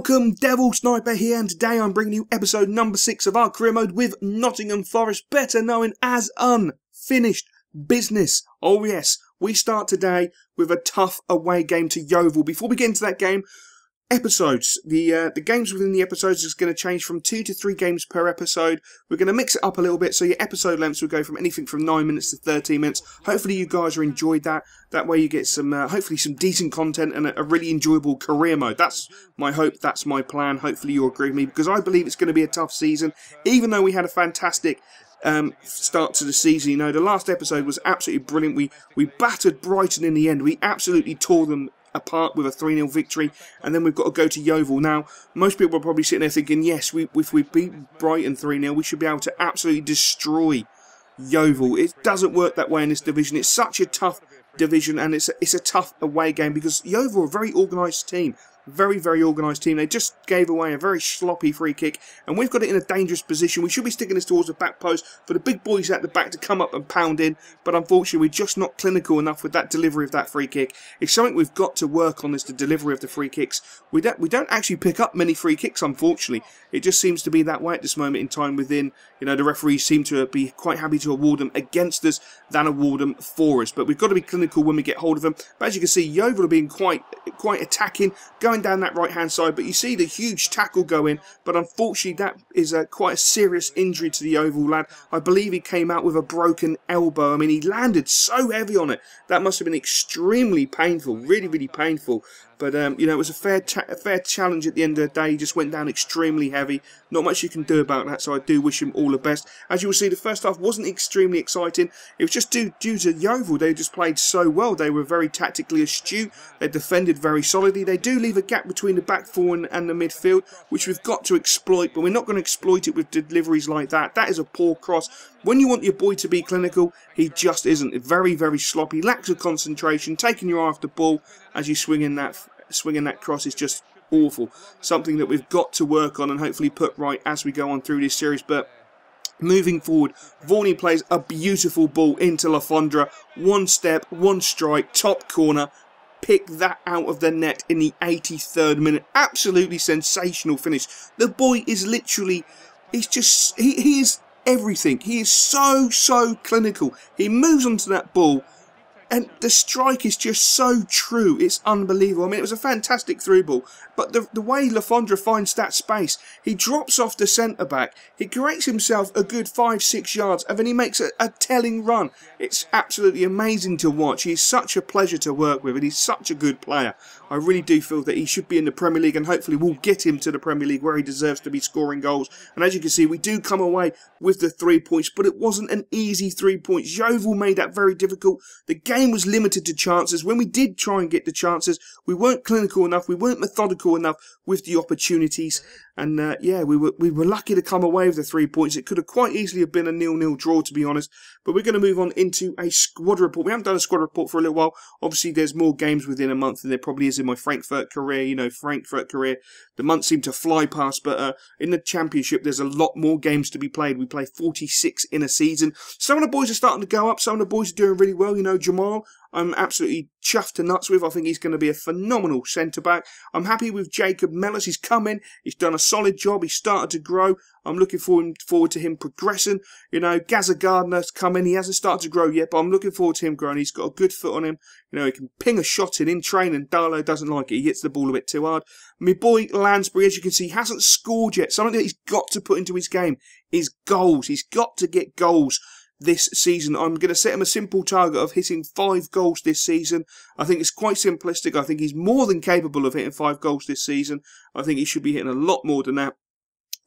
Welcome, Devil Sniper here, and today I'm bringing you episode number 6 of our career mode with Nottingham Forest, better known as Unfinished Business. Oh yes, we start today with a tough away game to Yeovil. Before we get into that game, episodes. The games within the episodes is going to change from 2 to 3 games per episode. We're going to mix it up a little bit, so your episode lengths will go from anything from 9 minutes to 13 minutes. Hopefully you guys are enjoyed that. That way you get some, hopefully some decent content and a really enjoyable career mode. That's my hope, that's my plan. Hopefully you'll agree with me, because I believe it's going to be a tough season, even though we had a fantastic start to the season. You know, the last episode was absolutely brilliant. We battered Brighton in the end. We absolutely tore them apart with a 3-0 victory, and then we've got to go to Yeovil. Now, most people are probably sitting there thinking, yes, if we beat Brighton 3-0, we should be able to absolutely destroy Yeovil. It doesn't work that way in this division. It's such a tough division, and it's a tough away game, because Yeovil are a very organised team. Very, very organised team. They just gave away a very sloppy free kick, and we've got it in a dangerous position. We should be sticking this towards the back post for the big boys at the back to come up and pound in, but unfortunately we're just not clinical enough with that delivery of that free kick. It's something we've got to work on, is the delivery of the free kicks. We don't actually pick up many free kicks, unfortunately. It just seems to be that way at this moment in time. Within, you know, the referees seem to be quite happy to award them against us than award them for us. But we've got to be clinical when we get hold of them. But as you can see, Yeovil are being quite attacking, going down that right hand side. But you see the huge tackle going, but unfortunately that is quite a serious injury to the Yeovil lad. I believe he came out with a broken elbow. I mean, he landed so heavy on it. That must have been extremely painful, really, really painful. But, you know, it was a fair challenge at the end of the day. He just went down extremely heavy. Not much you can do about that, so I do wish him all the best. As you will see, the first half wasn't extremely exciting. It was just due to Yeovil. They just played so well. They were very tactically astute. They defended very solidly. They do leave a gap between the back four and the midfield, which we've got to exploit, but we're not going to exploit it with deliveries like that. That is a poor cross. When you want your boy to be clinical, he just isn't. Very, very sloppy. Lacks of concentration. Taking your eye off the ball as you swing in that cross is just awful. Something that we've got to work on and hopefully put right as we go on through this series. But moving forward, Vorney plays a beautiful ball into Lafondra. One step, one strike, top corner. Pick that out of the net in the 83rd minute. Absolutely sensational finish. The boy is literally, he is everything. He is so clinical. He moves onto that ball, and the strike is just so true. It's unbelievable. I mean, it was a fantastic through ball, but the way Lafondra finds that space, he drops off the centre-back, he creates himself a good 5-6 yards, and then he makes a telling run. It's absolutely amazing to watch. He's such a pleasure to work with, and he's such a good player. I really do feel that he should be in the Premier League, and hopefully we'll get him to the Premier League where he deserves to be scoring goals. And as you can see, we do come away with the 3 points, but it wasn't an easy 3 points. Yeovil made that very difficult. The game was limited to chances. When we did try and get the chances, we weren't clinical enough, we weren't methodical enough with the opportunities, and yeah, we were lucky to come away with the 3 points. It could have quite easily have been a 0-0 draw, to be honest. But we're going to move on into a squad report. We haven't done a squad report for a little while. Obviously, there's more games within a month than there probably is in my Frankfurt career. You know, Frankfurt career, the months seem to fly past, but in the Championship, there's a lot more games to be played. We play 46 in a season. Some of the boys are starting to go up. Some of the boys are doing really well. You know, Jamal, I'm absolutely chuffed to nuts with. I think he's going to be a phenomenal centre-back. I'm happy with Jacob Mellis. He's come in. He's done a solid job. He's started to grow. I'm looking forward to him progressing. You know, Gazza Gardner's come in. He hasn't started to grow yet, but I'm looking forward to him growing. He's got a good foot on him. You know, he can ping a shot in training. Darlow doesn't like it. He hits the ball a bit too hard. My boy Lansbury, as you can see, hasn't scored yet. Something that he's got to put into his game is goals. He's got to get goals this season. I'm going to set him a simple target of hitting 5 goals this season. I think it's quite simplistic. I think he's more than capable of hitting 5 goals this season. I think he should be hitting a lot more than that.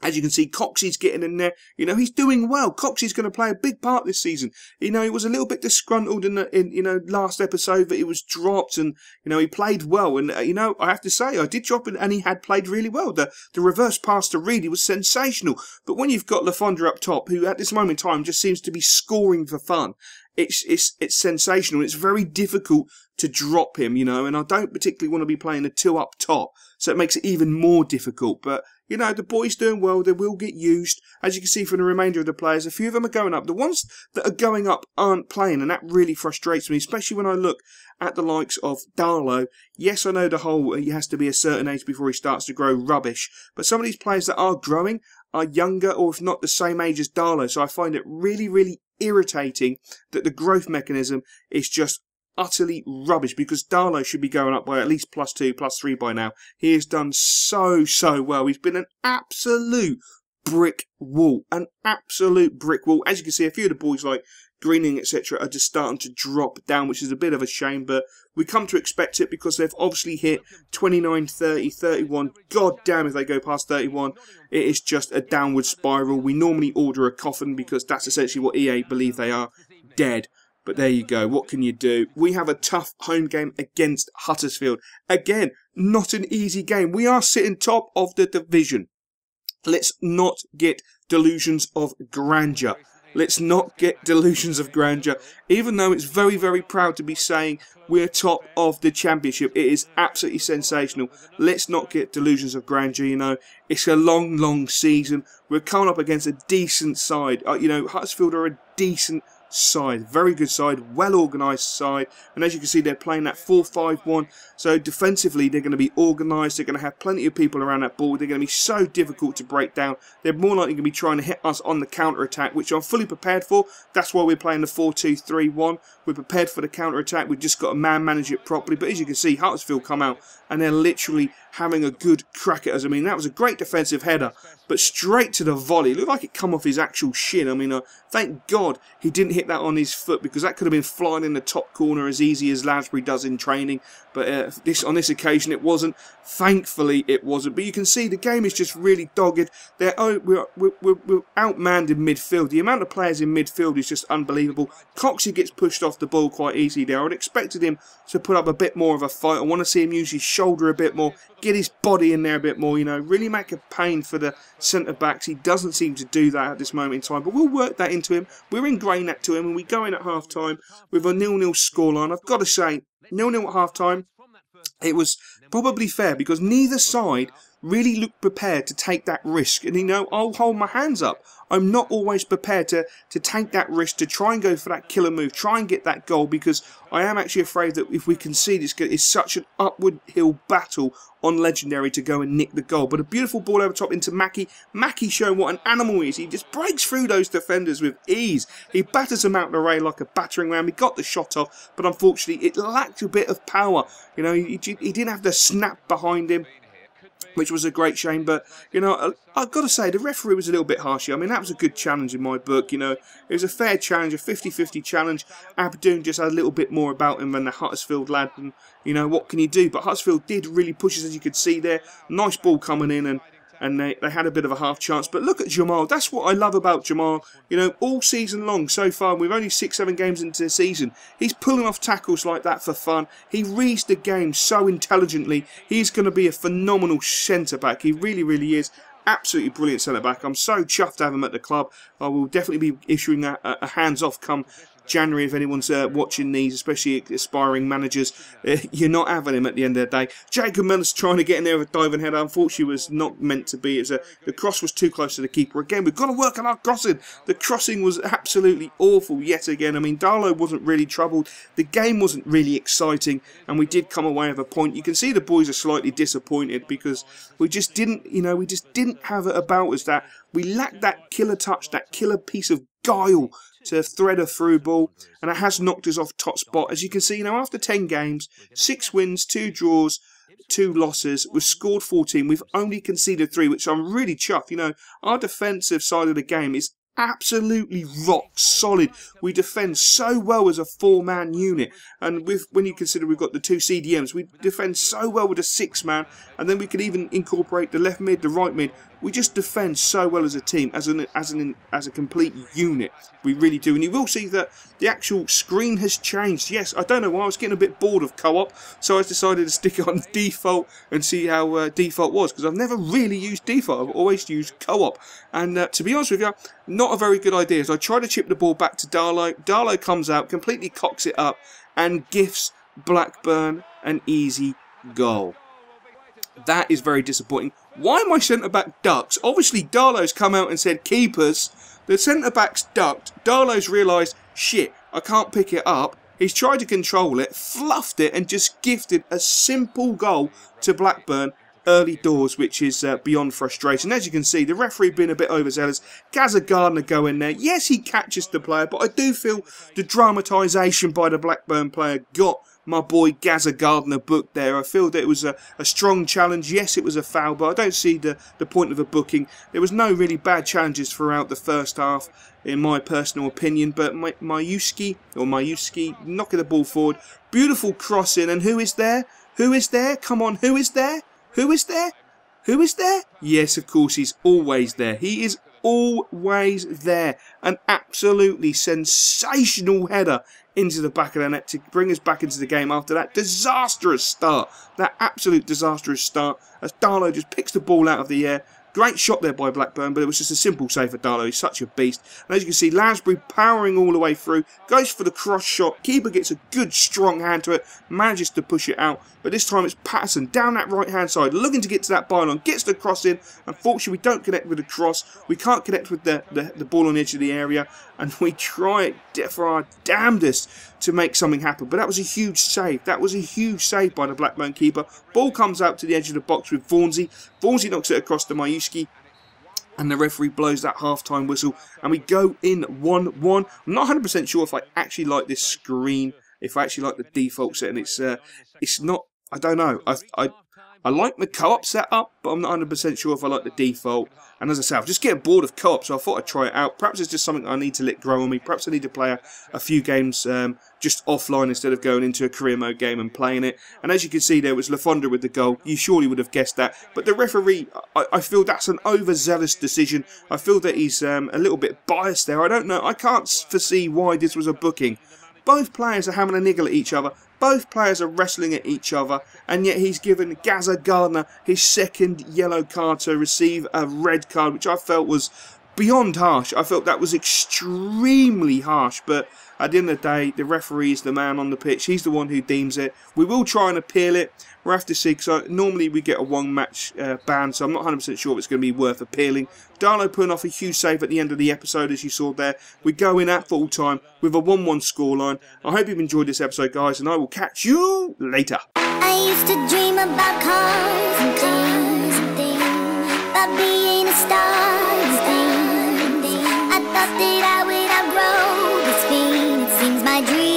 As you can see, Coxey's getting in there. You know, he's doing well. Coxey's going to play a big part this season. You know, he was a little bit disgruntled in last episode, but he was dropped, and you know, he played well. And you know, I have to say, I did drop it, and he had played really well. The reverse pass to Reedy was sensational. But when you've got Lafondra up top, who at this moment in time just seems to be scoring for fun, it's sensational. It's very difficult to drop him, you know, and I don't particularly want to be playing a 2 up top, so it makes it even more difficult. But you know, the boys doing well. They will get used. As you can see from the remainder of the players, a few of them are going up. The ones that are going up aren't playing, and that really frustrates me, especially when I look at the likes of Darlow. Yes, I know the whole he has to be a certain age before he starts to grow rubbish, but some of these players that are growing are younger, or if not the same age as Darlow, so I find it really, really irritating that the growth mechanism is just utterly rubbish, because Darlow should be going up by at least +2, +3 by now. He has done so well. He's been an absolute brick wall. An absolute brick wall. As you can see, a few of the boys like Greening, etc. are just starting to drop down, which is a bit of a shame, but we come to expect it because they've obviously hit 29, 30, 31. God damn, if they go past 31, it is just a downward spiral. We normally order a coffin because that's essentially what EA believe they are, dead. But there you go. What can you do? We have a tough home game against Huddersfield. Again, not an easy game. We are sitting top of the division. Let's not get delusions of grandeur. Let's not get delusions of grandeur. Even though it's very, very proud to be saying we're top of the championship, it is absolutely sensational. Let's not get delusions of grandeur, you know. It's a long, long season. We're coming up against a decent side. You know, Huddersfield are a decent side, very good side, well organised side, and as you can see, they're playing that 4-5-1, so defensively they're going to be organised. They're going to have plenty of people around that ball. They're going to be so difficult to break down. They're more likely going to be trying to hit us on the counter attack, which I'm fully prepared for. That's why we're playing the 4-2-3-1. We're prepared for the counter attack. We've just got to manage it properly. But as you can see, Huddersfield come out and they're literally having a good crack at us. I mean, that was a great defensive header, but straight to the volley. It looked like it come off his actual shin. I mean, thank God he didn't hit that on his foot, because that could have been flying in the top corner as easy as Lansbury does in training. But on this occasion, it wasn't. Thankfully, it wasn't. But you can see the game is just really dogged. We're outmanned in midfield. The amount of players in midfield is just unbelievable. Coxey gets pushed off the ball quite easily there. I'd expected him to put up a bit more of a fight. I want to see him use his shoulder a bit more, get his body in there a bit more, you know, really make a pain for the centre-backs. He doesn't seem to do that at this moment in time, but we'll work that into him. We're ingrained that to him, and we go in at half-time with a 0-0 scoreline. I've got to say, 0-0 at half-time, it was probably fair, because neither side really looked prepared to take that risk. And, you know, I'll hold my hands up. I'm not always prepared to take that risk, to try and go for that killer move, try and get that goal, because I am actually afraid that if we concede, it's such an upward hill battle on Legendary to go and nick the goal. But a beautiful ball over top into Mackie. Mackie showing what an animal he is. He just breaks through those defenders with ease. He batters them out the way like a battering ram. He got the shot off, but unfortunately it lacked a bit of power. You know, he didn't have the snap behind him, which was a great shame. But, you know, I've got to say, the referee was a little bit harsh here. I mean, that was a good challenge in my book, you know. It was a fair challenge, a 50-50 challenge. Aberdeen just had a little bit more about him than the Huddersfield lad, and, you know, what can you do? But Huddersfield did really push us, as you could see there. Nice ball coming in, and they had a bit of a half chance. But look at Jamal. That's what I love about Jamal. You know, all season long so far, we're only 6-7 games into the season, he's pulling off tackles like that for fun. He reads the game so intelligently. He's going to be a phenomenal centre-back. He really, really is. Absolutely brilliant centre-back. I'm so chuffed to have him at the club. I will definitely be issuing a hands-off come January if anyone's watching these, especially aspiring managers. You're not having him at the end of the day. Jacob Miller's trying to get in there with a diving header. Unfortunately, was not meant to be. The cross was too close to the keeper. Again, we've got to work on our crossing. The crossing was absolutely awful yet again. I mean, Darlow wasn't really troubled. The game wasn't really exciting, and we did come away with a point. You can see the boys are slightly disappointed because we just didn't, you know, we just didn't have it about us. That we lacked that killer touch, that killer piece of guile to thread a through ball, and it has knocked us off top spot. As you can see, you know, after 10 games, 6 wins, 2 draws, 2 losses, we've scored 14, we've only conceded 3, which I'm really chuffed. You know, our defensive side of the game is absolutely rock solid. We defend so well as a 4-man unit, and when you consider we've got the 2 CDMs, we defend so well with a 6-man, and then we could even incorporate the left mid, the right mid. We just defend so well as a team, as a complete unit. We really do. And you will see that the actual screen has changed. Yes, I don't know why. I was getting a bit bored of co-op, so I decided to stick it on default and see how default was, because I've never really used default. I've always used co-op. And to be honest with you, not a very good idea. So I try to chip the ball back to Darlow. Darlow comes out, completely cocks it up, and gifts Blackburn an easy goal. That is very disappointing. Why my centre-back ducks? Obviously, Darlow's come out and said keepers. The centre-back's ducked. Darlow's realised, shit, I can't pick it up. He's tried to control it, fluffed it, and just gifted a simple goal to Blackburn early doors, which is beyond frustration. As you can see, the referee being a bit overzealous. Gazza Gardner go in there. Yes, he catches the player, but I do feel the dramatisation by the Blackburn player got my boy Gazza Gardner booked there. I feel that it was a strong challenge. Yes, it was a foul, but I don't see the point of a booking. There was no really bad challenges throughout the first half, in my personal opinion, but Mayuski, knocking the ball forward. Beautiful crossing, and who is there? Who is there? Come on, who is there? Who is there? Who is there? Yes, of course, he's always there. He is always there. An absolutely sensational header into the back of the net to bring us back into the game after that disastrous start. That absolute disastrous start as Darlow just picks the ball out of the air. Great shot there by Blackburn, but it was just a simple save for Darlow. He's such a beast. And as you can see, Lansbury powering all the way through, goes for the cross shot. Keeper gets a good strong hand to it, manages to push it out. But this time it's Patterson down that right-hand side, looking to get to that byline, gets the cross in. Unfortunately, we don't connect with the cross. We can't connect with the ball on the edge of the area. And we try for our damnedest to make something happen. But that was a huge save. That was a huge save by the Blackburn keeper. Ball comes out to the edge of the box with Vaughansey. Vaughansey knocks it across to Mayuski. And the referee blows that half-time whistle. And we go in 1-1. I'm not 100% sure if I actually like this screen. If I actually like the default setting. It's not... I don't know. I like the co-op setup, but I'm not 100% sure if I like the default. And as I say, I'm just getting bored of co-op, so I thought I'd try it out. Perhaps it's just something I need to let grow on me. Perhaps I need to play a few games just offline instead of going into a career mode game and playing it. And as you can see, there was Lafonda with the goal. You surely would have guessed that. But the referee, I feel that's an overzealous decision. I feel that he's a little bit biased there. I don't know. I can't foresee why this was a booking. Both players are having a niggle at each other. Both players are wrestling at each other, and yet he's given Gazza Gardner his second yellow card to receive a red card, which I felt was beyond harsh. I felt that was extremely harsh, but at the end of the day, the referee is the man on the pitch. He's the one who deems it. We will try and appeal it. We'll have to see, because normally we get a one-match ban, so I'm not 100% sure if it's going to be worth appealing. Darlow putting off a huge save at the end of the episode, as you saw there. We go in at full time with a 1-1 scoreline. I hope you've enjoyed this episode, guys, and I will catch you later. I used to dream about cars and things, about being a star and things. I thought that I would outgrow this feeling. It seems my dream